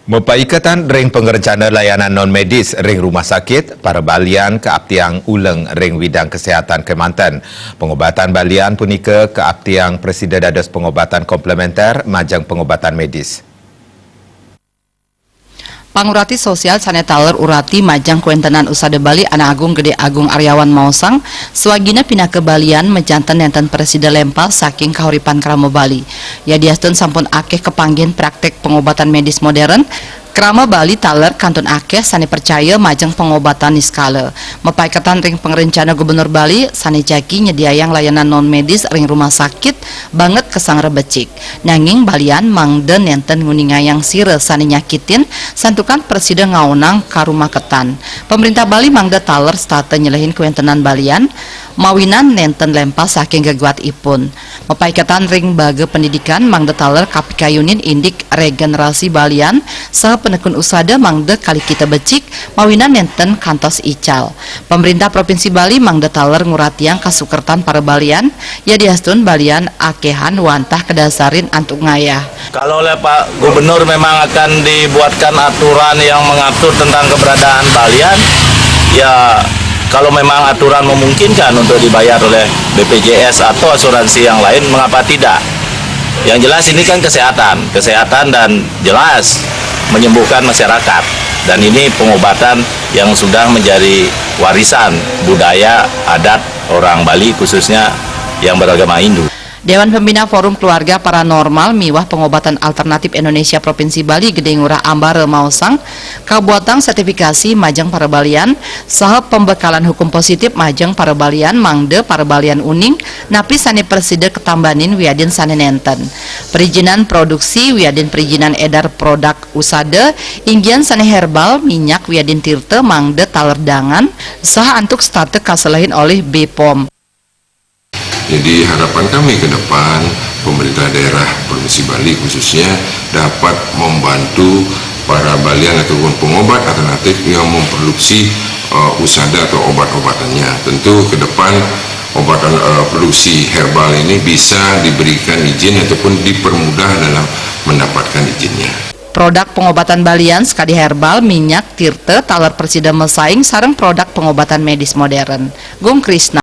Mepaikatan ring pengerencana layanan non-medis ring rumah sakit para balian keabtiang uleng ring bidang kesihatan Kemantan. Pengobatan balian punika keabtiang Presiden Dados Pengobatan Komplementer majang pengobatan medis. Pangurati Sosial Sanetaler Urati Majang Kuentenan Usada Bali Anak Agung Gede Agung Aryawan Mausang swagina pindah ke Balian menjantan nenten Presiden Lempal saking kahuripan Krama Bali. Ya diastun sampun akeh kepanggih praktek pengobatan medis modern. Krama Bali taler kantun akeh sani percaya majang pengobatan niskala. Mepaikatan ring pengerencana Gubernur Bali sani jaki nyediayang layanan non medis ring rumah sakit banget kesang rebecik. Nanging balian mangden nenten nguningayang sire sani nyakitin santukan Presiden ngaunang karumah ketan. Pemerintah Bali mangda taler stata nyelehin kuentenan balian mawinan nenten lempal saking geguat ipun. Mepaikatan ring baga pendidikan mangda taler kapikayunin indik regenerasi balian saha penekun usada mangda kali kita becik mawinan nenten kantos ical. Pemerintah Provinsi Bali mangda taler nguratiang kasukertan para balian ya diastun balian akehan wantah kedasarin antuk ngayah. Kalau oleh Pak Gubernur memang akan dibuatkan aturan yang mengatur tentang keberadaan balian, ya kalau memang aturan memungkinkan untuk dibayar oleh BPJS atau asuransi yang lain, mengapa tidak? Yang jelas ini kan kesehatan dan jelas menyembuhkan masyarakat. Dan ini pengobatan yang sudah menjadi warisan budaya adat orang Bali khususnya yang beragama Hindu. Dewan Pembina Forum Keluarga Paranormal Miwah Pengobatan Alternatif Indonesia Provinsi Bali Gede Ngurah Ambare Mausang kabuatan sertifikasi majang para balian saha pembekalan hukum positif majang para balian mangde para balian uning napi sani presiden ketambanin wiadin sani nenten perizinan produksi wiadin perizinan edar produk usada inggian sani herbal minyak wiadin tirte mangde talerdangan saha antuk state kaselahin oleh BPOM. Jadi harapan kami ke depan pemerintah daerah Provinsi Bali khususnya dapat membantu para balian ataupun pengobat alternatif yang memproduksi usada atau obat-obatannya. Tentu ke depan obatan produksi herbal ini bisa diberikan izin ataupun dipermudah dalam mendapatkan izinnya. Produk pengobatan balian sekadi herbal, minyak, tirte, taler presiden mesaing sareng produk pengobatan medis modern. Gung Krisna